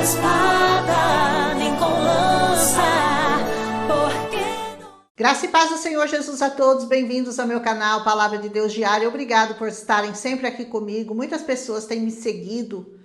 espada, nem com lança, porque... Graça e paz do Senhor Jesus a todos, bem-vindos ao meu canal Palavra de Deus Diária. Obrigado por estarem sempre aqui comigo. Muitas pessoas têm me seguido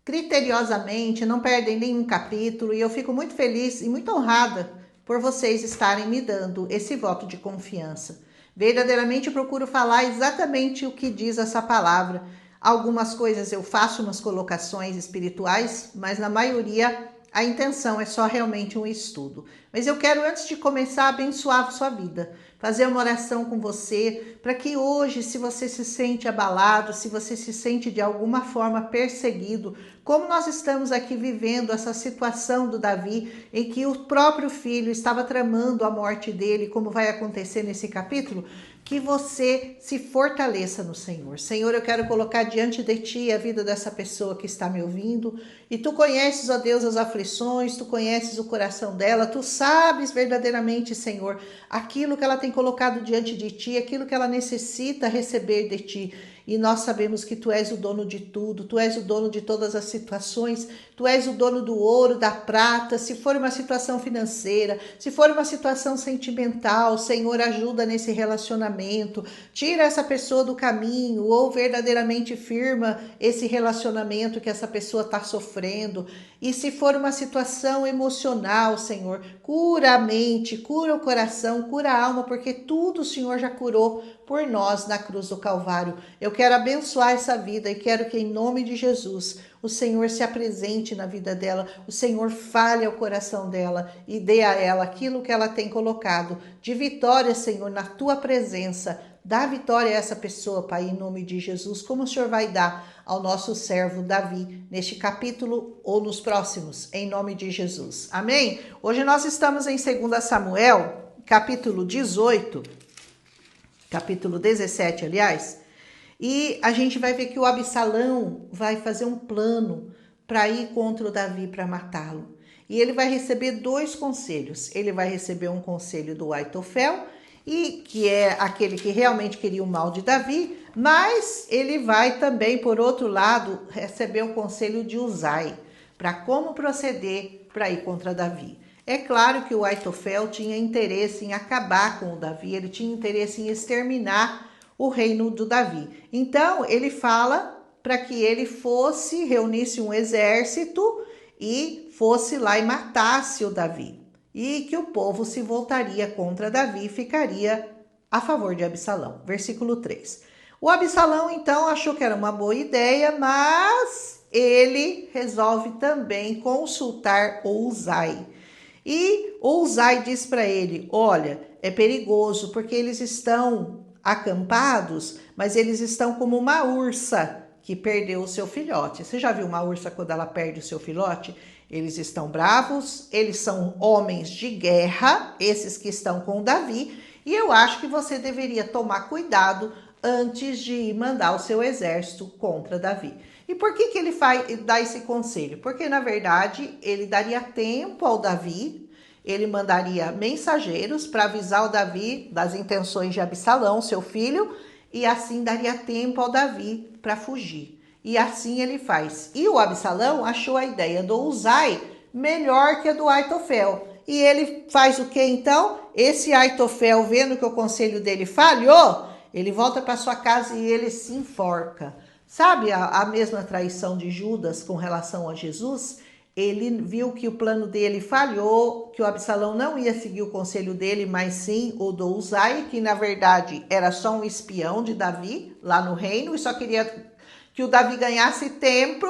criteriosamente, não perdem nenhum capítulo, e eu fico muito feliz e muito honrada por vocês estarem me dando esse voto de confiança. Verdadeiramente eu procuro falar exatamente o que diz essa palavra. Algumas coisas eu faço umas colocações espirituais, mas na maioria a intenção é só realmente um estudo. Mas eu quero, antes de começar, abençoar a sua vida, fazer uma oração com você, para que hoje, se você se sente abalado, se você se sente de alguma forma perseguido, como nós estamos aqui vivendo essa situação do Davi, em que o próprio filho estava tramando a morte dele, como vai acontecer nesse capítulo, que você se fortaleça no Senhor. Senhor, eu quero colocar diante de Ti a vida dessa pessoa que está me ouvindo, e Tu conheces, ó Deus, as aflições, Tu conheces o coração dela, Tu sabes verdadeiramente, Senhor, aquilo que ela tem colocado diante de Ti, aquilo que ela necessita receber de Ti. E nós sabemos que Tu és o dono de tudo, Tu és o dono de todas as situações, Tu és o dono do ouro, da prata. Se for uma situação financeira, se for uma situação sentimental, Senhor, ajuda nesse relacionamento, tira essa pessoa do caminho ou verdadeiramente firma esse relacionamento que essa pessoa está sofrendo. E se for uma situação emocional, Senhor, cura a mente, cura o coração, cura a alma, porque tudo o Senhor já curou por nós na cruz do Calvário. Eu quero abençoar essa vida e quero que em nome de Jesus o Senhor se apresente na vida dela, o Senhor fale ao coração dela e dê a ela aquilo que ela tem colocado de vitória, Senhor, na Tua presença. Dá vitória a essa pessoa, Pai, em nome de Jesus, como o Senhor vai dar ao nosso servo Davi, neste capítulo ou nos próximos, em nome de Jesus. Amém? Hoje nós estamos em 2 Samuel, capítulo 18, capítulo 17, aliás, e a gente vai ver que o Absalão vai fazer um plano para ir contra o Davi, para matá-lo. E ele vai receber dois conselhos. Ele vai receber um conselho do Aitofel, e que é aquele que realmente queria o mal de Davi, mas ele vai também, por outro lado, receber o conselho de Uzai, para como proceder para ir contra Davi. É claro que o Aitofel tinha interesse em acabar com o Davi, ele tinha interesse em exterminar o reino do Davi. Então, ele fala para que ele fosse, reunisse um exército e fosse lá e matasse o Davi. E que o povo se voltaria contra Davi e ficaria a favor de Absalão. Versículo 3. O Absalão, então, achou que era uma boa ideia, mas ele resolve também consultar Uzai. E Uzai diz para ele, olha, é perigoso porque eles estão acampados, mas eles estão como uma ursa que perdeu o seu filhote. Você já viu uma ursa quando ela perde o seu filhote? Eles estão bravos, eles são homens de guerra, esses que estão com Davi, e eu acho que você deveria tomar cuidado antes de mandar o seu exército contra Davi. E por que ele dá esse conselho? Porque, na verdade, ele daria tempo ao Davi, ele mandaria mensageiros para avisar o Davi das intenções de Absalão, seu filho, e assim daria tempo ao Davi para fugir. E assim ele faz. E o Absalão achou a ideia do Uzai melhor que a do Aitofel. E ele faz o que então? Esse Aitofel, vendo que o conselho dele falhou, ele volta para sua casa e ele se enforca. Sabe a mesma traição de Judas com relação a Jesus? Ele viu que o plano dele falhou, que o Absalão não ia seguir o conselho dele, mas sim o do Uzai, que na verdade era só um espião de Davi lá no reino e só queria que o Davi ganhasse tempo.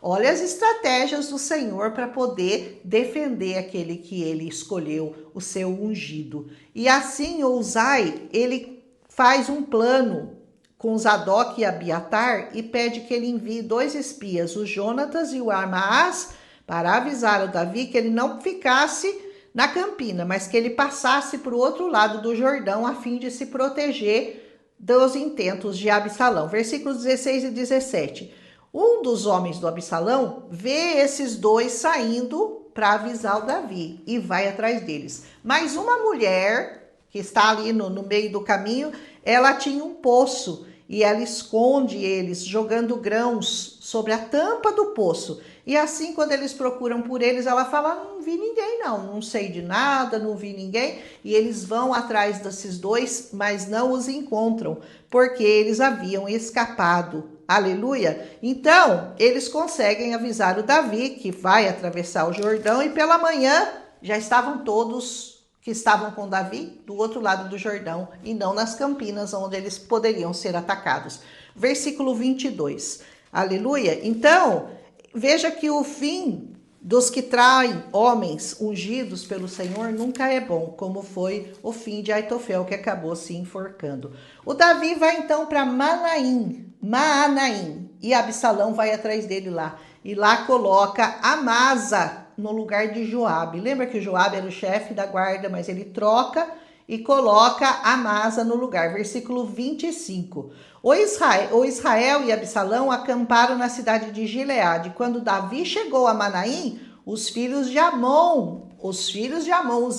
Olha as estratégias do Senhor para poder defender aquele que ele escolheu, o seu ungido. E assim o Uzai, ele faz um plano com Zadok e Abiatar e pede que ele envie dois espias, o Jonatas e o Amaás, para avisar o Davi que ele não ficasse na campina, mas que ele passasse para o outro lado do Jordão a fim de se proteger dos intentos de Absalão. Versículos 16 e 17. Um dos homens do Absalão vê esses dois saindo para avisar o Davi e vai atrás deles. Mas uma mulher que está ali no meio do caminho, ela tinha um poço e ela esconde eles, jogando grãos sobre a tampa do poço. E assim, quando eles procuram por eles, ela fala, não vi ninguém não sei de nada, não vi ninguém. E eles vão atrás desses dois, mas não os encontram, porque eles haviam escapado. Aleluia! Então, eles conseguem avisar o Davi, que vai atravessar o Jordão, e pela manhã já estavam todos que estavam com Davi do outro lado do Jordão, e não nas campinas, onde eles poderiam ser atacados. Versículo 22. Aleluia! Então, veja que o fim dos que traem homens ungidos pelo Senhor nunca é bom, como foi o fim de Aitofel, que acabou se enforcando. O Davi vai então para Maanaim, e Absalão vai atrás dele lá. E lá coloca Amasa no lugar de Joabe. Lembra que Joabe era o chefe da guarda, mas ele troca e coloca Amasa no lugar. Versículo 25. O Israel e Absalão acamparam na cidade de Gileade. Quando Davi chegou a Manaim, os filhos de Amon, os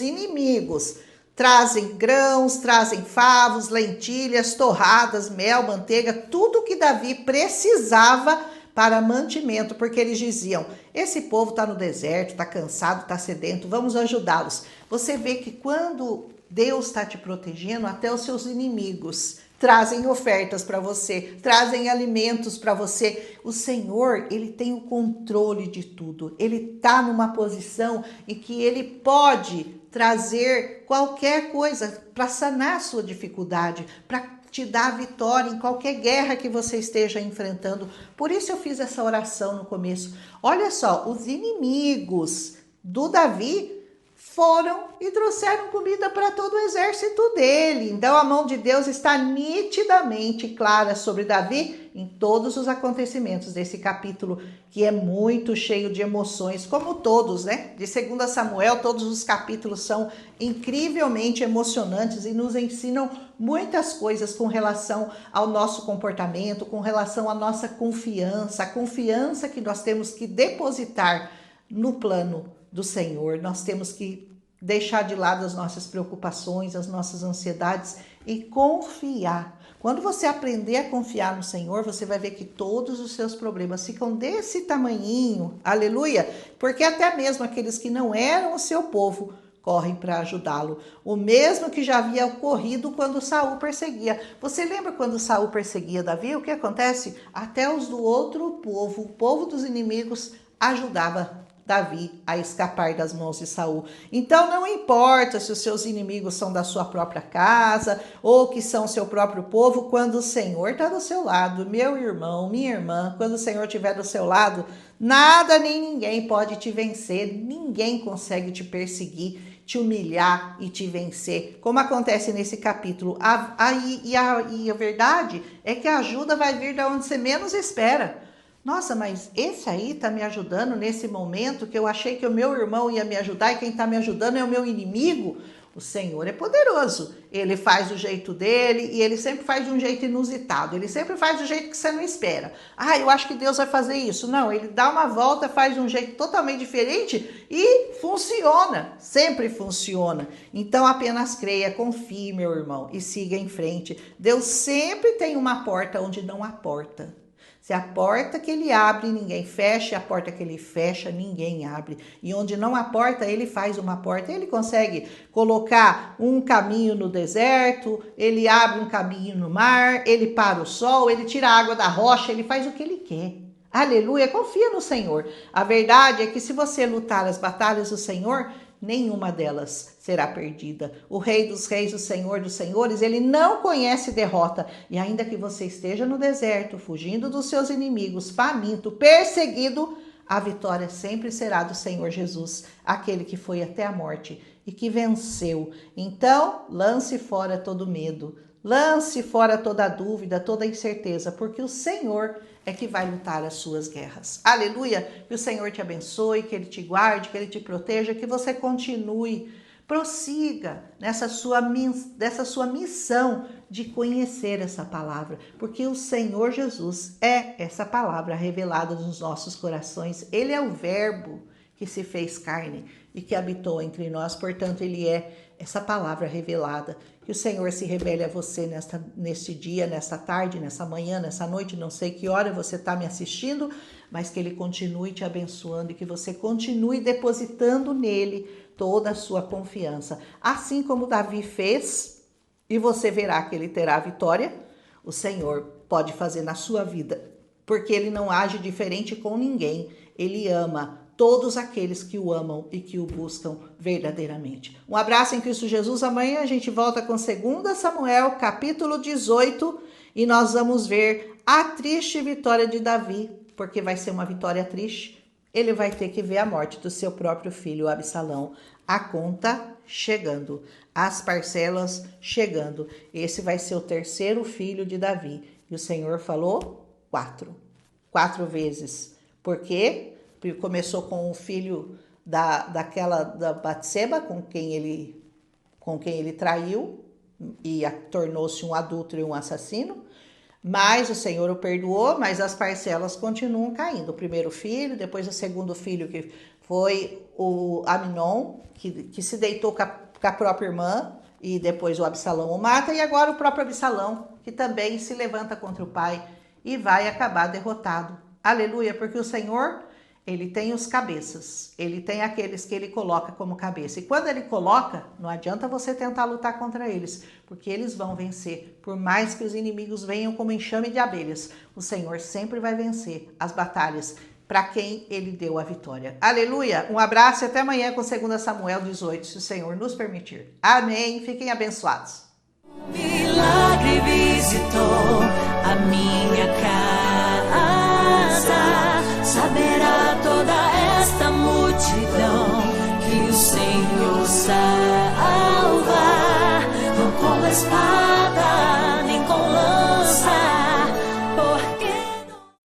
inimigos, trazem grãos, trazem favos, lentilhas, torradas, mel, manteiga, tudo que Davi precisava para mantimento, porque eles diziam, esse povo está no deserto, está cansado, está sedento, vamos ajudá-los. Você vê que quando Deus está te protegendo, até os seus inimigos trazem ofertas para você, trazem alimentos para você. O Senhor, ele tem o controle de tudo. Ele está numa posição em que ele pode trazer qualquer coisa para sanar a sua dificuldade, para te dar vitória em qualquer guerra que você esteja enfrentando. Por isso eu fiz essa oração no começo. Olha só, os inimigos do Davi foram e trouxeram comida para todo o exército dele. Então a mão de Deus está nitidamente clara sobre Davi em todos os acontecimentos desse capítulo, que é muito cheio de emoções, como todos, né? De 2 Samuel, todos os capítulos são incrivelmente emocionantes e nos ensinam muitas coisas com relação ao nosso comportamento, com relação à nossa confiança, a confiança que nós temos que depositar no plano do Senhor. Nós temos que deixar de lado as nossas preocupações, as nossas ansiedades e confiar. Quando você aprender a confiar no Senhor, você vai ver que todos os seus problemas ficam desse tamanhinho, aleluia, porque até mesmo aqueles que não eram o seu povo correm para ajudá-lo. O mesmo que já havia ocorrido quando Saul perseguia. Você lembra quando Saul perseguia Davi? O que acontece? Até os do outro povo, o povo dos inimigos, ajudava Davi a escapar das mãos de Saul. Então não importa se os seus inimigos são da sua própria casa ou que são seu próprio povo, quando o Senhor está do seu lado, meu irmão, minha irmã, quando o Senhor estiver do seu lado, nada nem ninguém pode te vencer, ninguém consegue te perseguir, te humilhar e te vencer, como acontece nesse capítulo. E a verdade é que a ajuda vai vir de onde você menos espera. Nossa, mas esse aí tá me ajudando nesse momento que eu achei que o meu irmão ia me ajudar e quem tá me ajudando é o meu inimigo? O Senhor é poderoso. Ele faz do jeito dele e ele sempre faz de um jeito inusitado. Ele sempre faz do jeito que você não espera. Ah, eu acho que Deus vai fazer isso. Não, ele dá uma volta, faz de um jeito totalmente diferente e funciona. Sempre funciona. Então apenas creia, confie, meu irmão, e siga em frente. Deus sempre tem uma porta onde não há porta. Se a porta que ele abre, ninguém fecha, a porta que ele fecha, ninguém abre. E onde não há porta, ele faz uma porta. Ele consegue colocar um caminho no deserto, ele abre um caminho no mar, ele para o sol, ele tira a água da rocha, ele faz o que ele quer. Aleluia, confia no Senhor. A verdade é que se você lutar as batalhas do Senhor, nenhuma delas será perdida. O Rei dos Reis, o Senhor dos Senhores, ele não conhece derrota. E ainda que você esteja no deserto, fugindo dos seus inimigos, faminto, perseguido, a vitória sempre será do Senhor Jesus, aquele que foi até a morte e que venceu. Então, lance fora todo medo, lance fora toda dúvida, toda incerteza, porque o Senhor é que vai lutar as suas guerras. Aleluia! Que o Senhor te abençoe, que Ele te guarde, que Ele te proteja, que você continue, prossiga dessa sua missão de conhecer essa palavra, porque o Senhor Jesus é essa palavra revelada nos nossos corações. Ele é o Verbo que se fez carne e que habitou entre nós, portanto, Ele é essa palavra revelada Que o Senhor se revele a você neste dia, nesta tarde, nessa manhã, nessa noite, não sei que hora você está me assistindo, mas que Ele continue te abençoando e que você continue depositando nele toda a sua confiança. Assim como Davi fez, e você verá que ele terá a vitória, o Senhor pode fazer na sua vida, porque Ele não age diferente com ninguém, Ele ama todos aqueles que o amam e que o buscam verdadeiramente. Um abraço em Cristo Jesus. Amanhã a gente volta com 2 Samuel, capítulo 18, e nós vamos ver a triste vitória de Davi, porque vai ser uma vitória triste. Ele vai ter que ver a morte do seu próprio filho, Absalão. A conta chegando, as parcelas chegando. Esse vai ser o 3º filho de Davi. E o Senhor falou 4 vezes. Por quê? Porque começou com o filho da Batseba, com quem ele traiu e tornou-se um adúltero e um assassino. Mas o Senhor o perdoou, mas as parcelas continuam caindo. O 1º filho, depois o 2º filho, que foi o Amnon, que se deitou com a própria irmã, e depois o Absalão o mata, e agora o próprio Absalão, que também se levanta contra o pai e vai acabar derrotado. Aleluia, porque o Senhor, Ele tem os cabeças, Ele tem aqueles que Ele coloca como cabeça. E quando Ele coloca, não adianta você tentar lutar contra eles, porque eles vão vencer. Por mais que os inimigos venham como enxame de abelhas, o Senhor sempre vai vencer as batalhas para quem Ele deu a vitória. Aleluia! Um abraço e até amanhã com 2 Samuel 18, se o Senhor nos permitir. Amém! Fiquem abençoados. Milagre visitou a minha casa, saberá toda esta multidão que o Senhor salva, não com espada